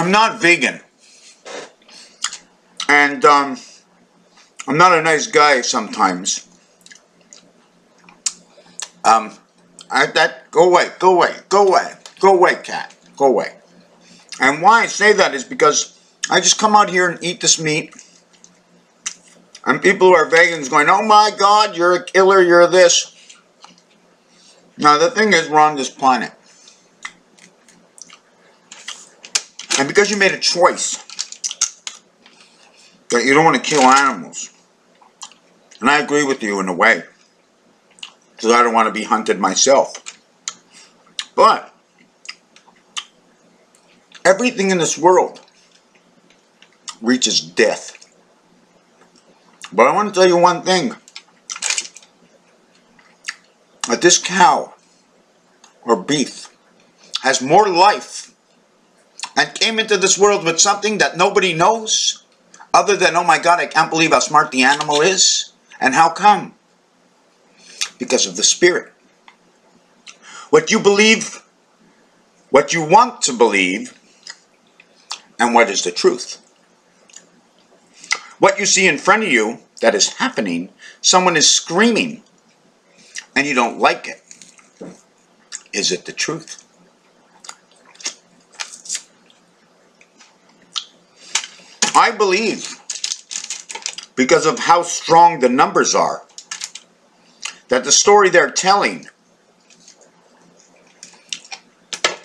I'm not vegan. And I'm not a nice guy sometimes. Go away, cat, go away. And why I say that is because I just come out here and eat this meat, and people who are vegans going, oh my God, you're a killer, you're this. Now the thing is, we're on this planet, and because you made a choice that you don't want to kill animals, and I agree with you in a way, because I don't want to be hunted myself. But everything in this world reaches death. But I want to tell you one thing. That this cow or beef has more life and came into this world with something that nobody knows other than, oh my God, I can't believe how smart the animal is. And how come? Because of the spirit. What you believe, what you want to believe, and what is the truth. What you see in front of you that is happening, someone is screaming, and you don't like it. Is it the truth? I believe, because of how strong the numbers are, that the story they're telling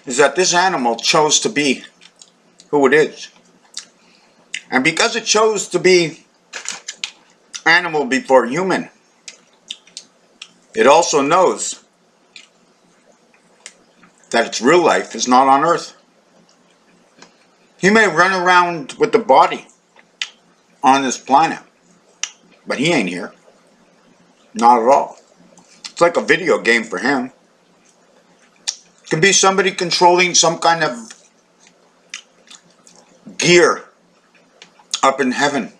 is that this animal chose to be who it is. And because it chose to be animal before human, it also knows that its real life is not on Earth. He may run around with the body on this planet, but he ain't here. Not at all. It's like a video game for him. It can be somebody controlling some kind of gear up in heaven.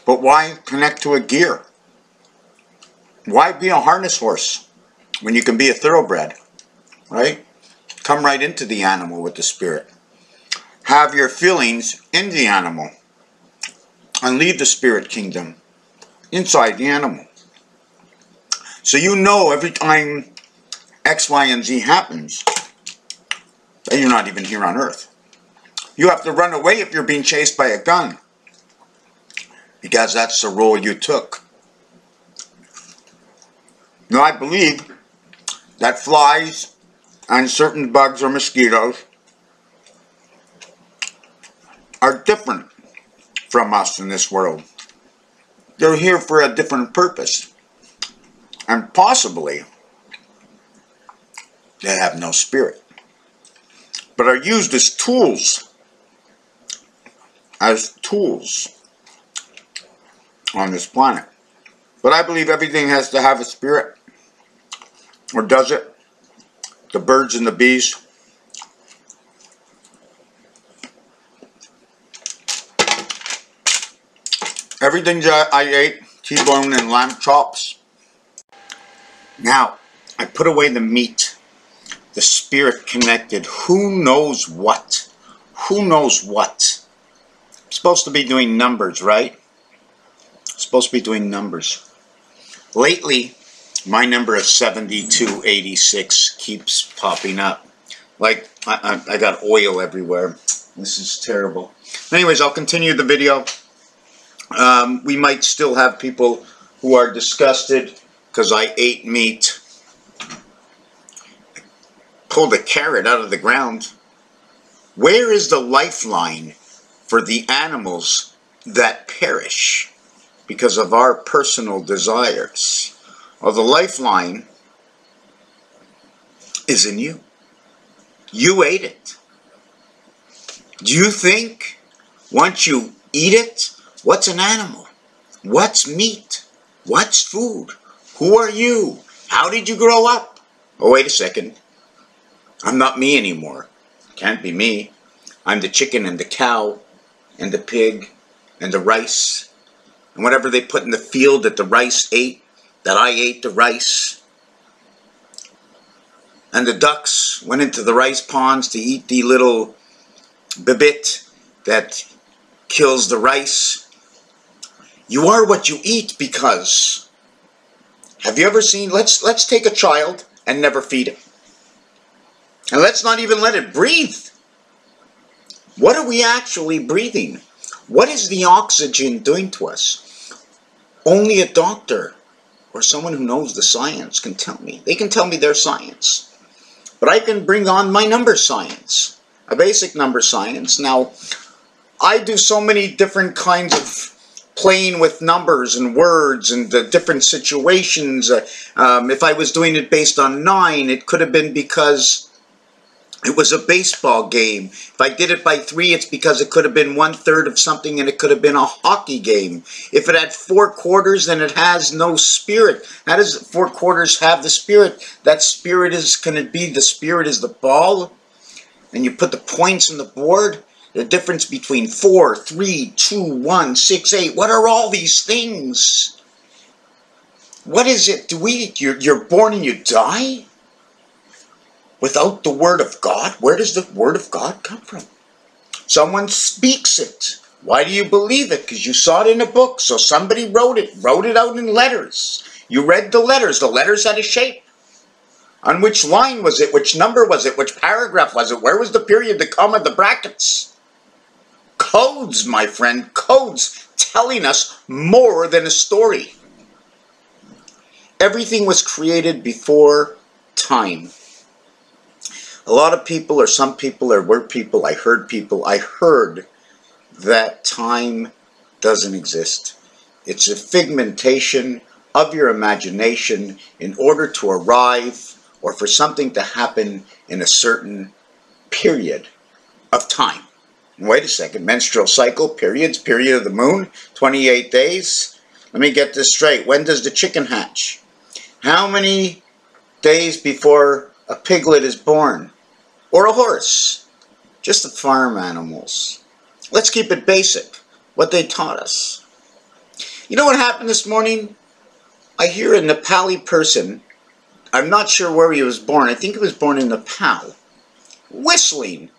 But why connect to a gear? Why be a harness horse when you can be a thoroughbred, right? Come right into the animal with the spirit. Have your feelings in the animal and leave the spirit kingdom inside the animal. So you know every time X, Y, and Z happens that you're not even here on Earth. You have to run away if you're being chased by a gun, because that's the role you took. Now I believe that flies and certain bugs or mosquitoes are different from us in this world. They're here for a different purpose. And possibly they have no spirit, but are used as tools on this planet. But I believe everything has to have a spirit. Or does it? The birds and the bees. Everything that I ate, T-bone and lamb chops. Now, I put away the meat. The spirit connected. Who knows what? Who knows what? I'm supposed to be doing numbers, right? Supposed to be doing numbers. Lately, my number of 7286 keeps popping up. Like, I got oil everywhere. This is terrible. Anyways, I'll continue the video. We might still have people who are disgusted because I ate meat. Pulled a carrot out of the ground. Where is the lifeline for the animals that perish because of our personal desires? Well, the lifeline is in you. You ate it. Do you think once you eat it, what's an animal? What's meat? What's food? Who are you? How did you grow up? Oh, wait a second. I'm not me anymore. Can't be me. I'm the chicken and the cow and the pig and the rice and whatever they put in the field that the rice ate, that I ate the rice. and the ducks went into the rice ponds to eat the little bibit that kills the rice. You are what you eat, because have you ever seen, let's take a child and never feed it. And let's not even let it breathe. What are we actually breathing? What is the oxygen doing to us? Only a doctor or someone who knows the science can tell me. They can tell me their science. But I can bring on my number science, a basic number science. Now, I do so many different kinds of playing with numbers and words and different situations. If I was doing it based on 9, it could have been because it was a baseball game. If I did it by 3, it's because it could have been 1/3 of something, and it could have been a hockey game. If it had 4 quarters, then it has no spirit. How does 4 quarters have the spirit? That spirit is going to be, the spirit is the ball, and you put the points on the board. The difference between 4, 3, 2, 1, 6, 8. What are all these things? What is it? You're born and you die? Without the Word of God? Where does the Word of God come from? Someone speaks it. Why do you believe it? Because you saw it in a book. So somebody wrote it out in letters. You read the letters. The letters had a shape. On which line was it? Which number was it? Which paragraph was it? Where was the period, the comma, the brackets? Codes, my friend. Codes telling us more than a story. Everything was created before time. A lot of people, or some people, or were people, I heard that time doesn't exist. It's a figmentation of your imagination in order to arrive or for something to happen in a certain period of time. Wait a second, menstrual cycle, periods, period of the moon, 28 days. Let me get this straight. When does the chicken hatch? How many days before a piglet is born? Or a horse? Just the farm animals. Let's keep it basic. What they taught us. You know what happened this morning? I hear a Nepali person, I'm not sure where he was born, I think he was born in Nepal, whistling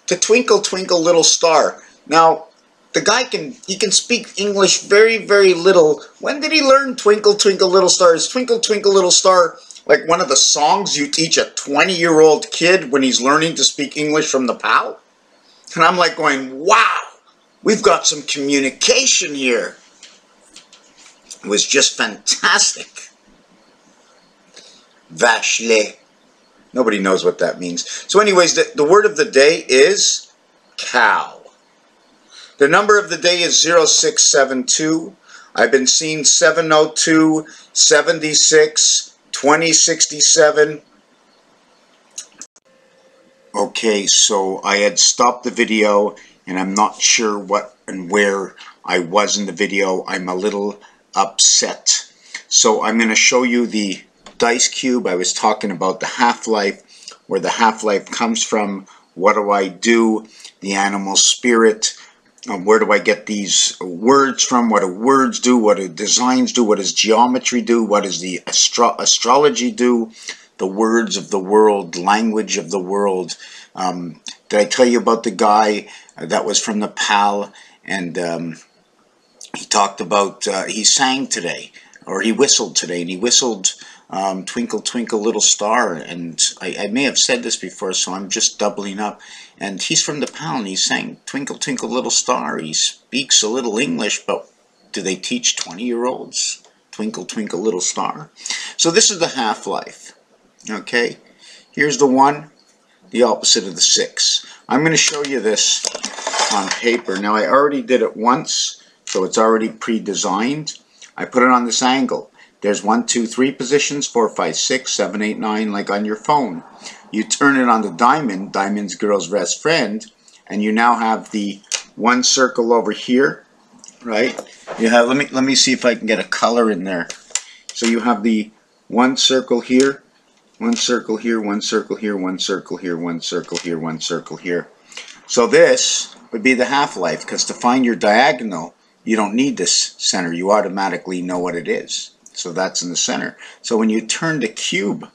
to Twinkle Twinkle Little Star. Now, the guy can speak English very, very little. When did he learn Twinkle Twinkle Little Star? Is Twinkle Twinkle Little Star like one of the songs you teach a 20-year-old kid when he's learning to speak English from Nepal? And I'm like going, wow, we've got some communication here. It was just fantastic. Vashle. Nobody knows what that means. So anyways, the word of the day is cow. The number of the day is 0672. I've been seeing 702, 76, 2067. Okay, so I had stopped the video and I'm not sure what and where I was in the video. I'm a little upset. So I'm going to show you the dice cube. I was talking about the half-life, where the half-life comes from. What do I do? The animal spirit. Where do I get these words from? What do words do? What do designs do? What does geometry do? What does the astrology do? The words of the world, language of the world. Did I tell you about the guy that was from Nepal, and he talked about, he sang today, or he whistled today, and he whistled Twinkle Twinkle Little Star, and I may have said this before, so I'm just doubling up. And he's from Nepal, and he sang Twinkle Twinkle Little Star. He speaks a little English, but do they teach 20-year-olds Twinkle Twinkle Little Star? So this is the half-life, okay? Here's the 1, the opposite of the 6. I'm going to show you this on paper. Now, I already did it once, so it's already pre-designed. I put it on this angle. There's 1, 2, 3 positions, 4, 5, 6, 7, 8, 9, like on your phone. You turn it on the diamond, diamond's girl's best friend, and you now have the 1 circle over here, right? You have, let me see if I can get a color in there. So you have the 1 circle here, 1 circle here, 1 circle here, 1 circle here, 1 circle here, 1 circle here. So this would be the half-life, because to find your diagonal, you don't need this center. You automatically know what it is. So that's in the center. So when you turn the cube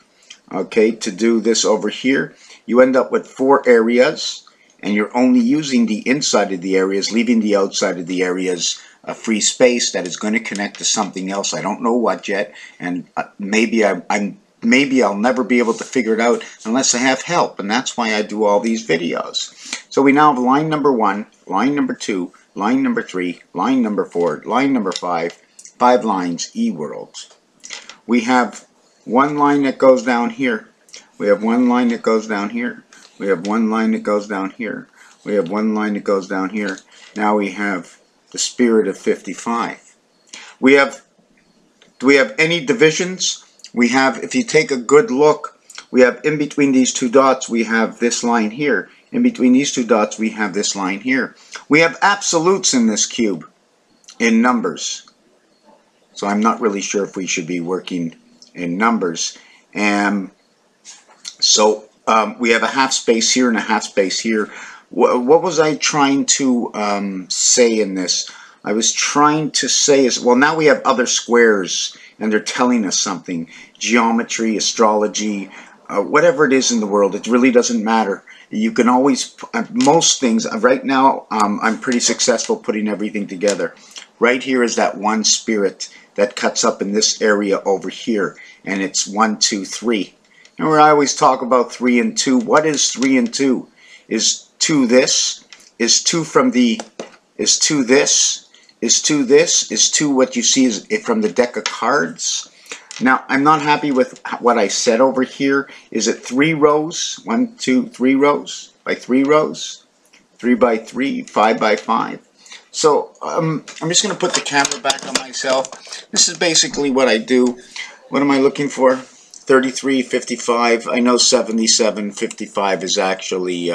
okay, to do this over here, you end up with 4 areas, and you're only using the inside of the areas, leaving the outside of the areas a free space that is going to connect to something else. I don't know what yet, and maybe I'll never be able to figure it out unless I have help, and that's why I do all these videos. So we now have line number 1, line number 2, line number 3, line number 4, line number 5, 5 lines, eWorlds. We have one line that goes down here. We have one line that goes down here. We have one line that goes down here. We have one line that goes down here. Now we have the spirit of 55. Do we have any divisions? We have, if you take a good look, we have in between these 2 dots, we have this line here. In between these 2 dots, we have this line here. We have absolutes in this cube, in numbers. So I'm not really sure if we should be working in numbers. So we have a half space here and a half space here. What was I trying to say in this? I was trying to say is, well, now we have other squares, and they're telling us something. Geometry, astrology, whatever it is in the world, it really doesn't matter. You can always, most things, right now, I'm pretty successful putting everything together. Right here is that one spirit that cuts up in this area over here, and it's 1, 2, 3. And where I always talk about 3 and 2, what is 3 and 2? Is 2 this? Is 2 from the, is 2 this? Is 2 this? Is 2 what you see is from the deck of cards? Now, I'm not happy with what I said over here. Is it 3 rows? 1, 2, 3 rows? By 3 rows? 3 by 3, 5 by 5. So, I'm just going to put the camera back on myself. This is basically what I do. What am I looking for? 33, 55. I know 77, 55 is actually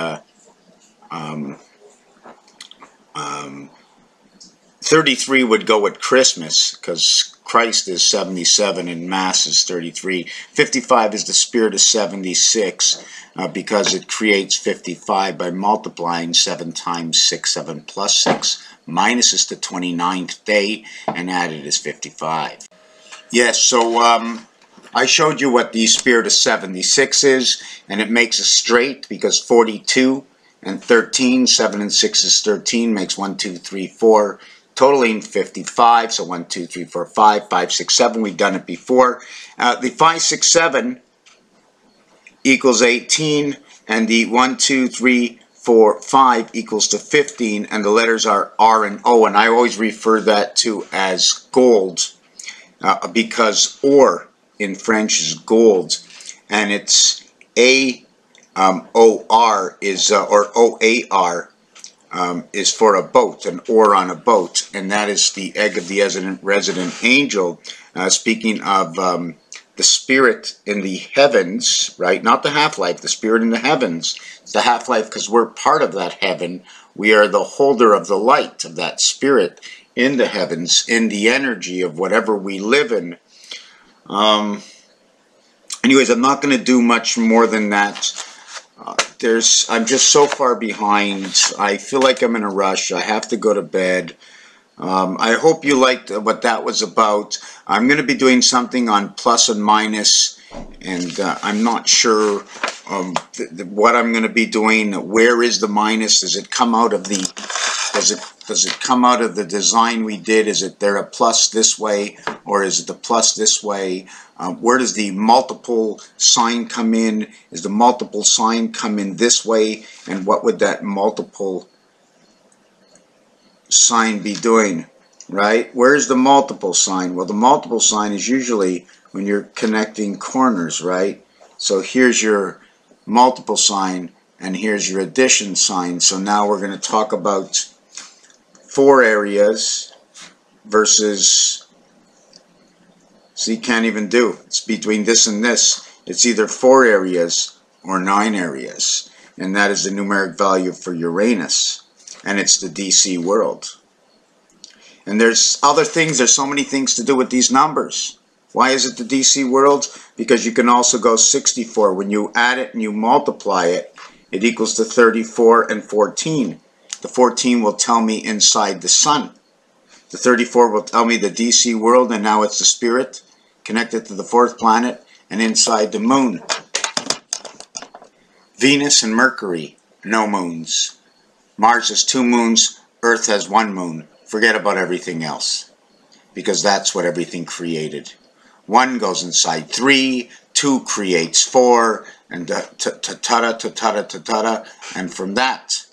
33 would go with Christmas, because Christ is 77 and Mass is 33. 55 is the spirit of 76, because it creates 55 by multiplying 7 times 6, 7 plus 6, minus is the 29th day, and added is 55. Yes, so I showed you what the spirit of 76 is, and it makes a straight, because 42 and 13, 7 and 6 is 13, makes 1, 2, 3, 4, totaling 55, so 1, 2, 3, 4, 5, 5, 6, 7, we've done it before. The 5, 6, 7 equals 18, and the 1, 2, 3, 4, 5 equals to 15, and the letters are R and O, and I always refer that to as gold, because or in French is gold, and it's A-O-R is, or O-A-R, is for a boat, an oar on a boat, and that is the egg of the resident angel. Speaking of the spirit in the heavens, right? Not the half-life, the spirit in the heavens. It's the half-life because we're part of that heaven. We are the holder of the light of that spirit in the heavens, in the energy of whatever we live in. Anyways, I'm not going to do much more than that. I'm just so far behind. I feel like I'm in a rush. I have to go to bed. I hope you liked what that was about. I'm going to be doing something on plus and minus, and I'm not sure what I'm going to be doing. Where is the minus? Does it come out of the? Does it come out of the design we did? Is it there a plus this way, or is it the plus this way? Where does the multiple sign come in? Is the multiple sign come in this way? And what would that multiple sign be doing, right? Where's the multiple sign? Well, the multiple sign is usually when you're connecting corners, right? So here's your multiple sign, and here's your addition sign. So now we're going to talk about 4 areas versus, so you can't even do. It's between this and this. It's either 4 areas or 9 areas. And that is the numeric value for Uranus. And it's the DC world. And there's other things. There's so many things to do with these numbers. Why is it the DC world? Because you can also go 64. When you add it and you multiply it, it equals to 34 and 14. The 14 will tell me inside the sun. The 34 will tell me the DC world, and now it's the spirit connected to the 4th planet and inside the moon. Venus and Mercury, no moons. Mars has 2 moons, Earth has 1 moon. Forget about everything else, because that's what everything created. 1 goes inside 3, 2 creates 4, and ta-ta-ta-ta-ta-ta, and from that,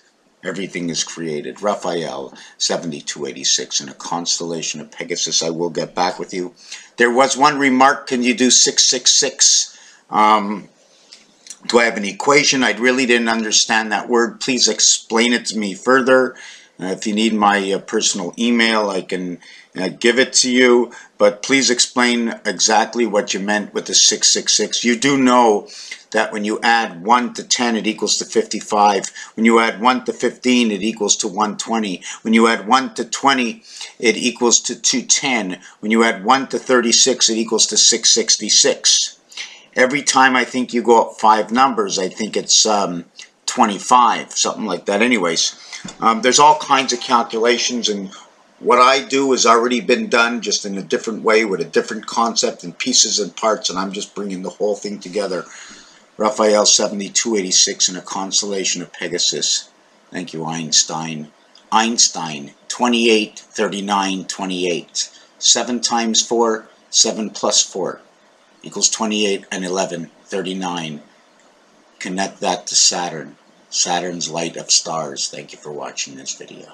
everything is created. Raphael, 7286, in a constellation of Pegasus. I will get back with you. There was one remark, can you do 666? Do I have an equation? I really didn't understand that word. Please explain it to me further. If you need my personal email, I can give it to you. But please explain exactly what you meant with the 666. You do know that when you add 1 to 10, it equals to 55. When you add 1 to 15, it equals to 120. When you add 1 to 20, it equals to 210. When you add 1 to 36, it equals to 666. Every time I think you go up 5 numbers, I think it's 25, something like that. Anyways, there's all kinds of calculations, and what I do has already been done, just in a different way with a different concept and pieces and parts, and I'm just bringing the whole thing together. Raphael, 7286, in a constellation of Pegasus. Thank you, Einstein. Einstein, 28, 39, 28. 7 times 4, 7 plus 4. Equals 28 and 11, 39. Connect that to Saturn. Saturn's light of stars. Thank you for watching this video.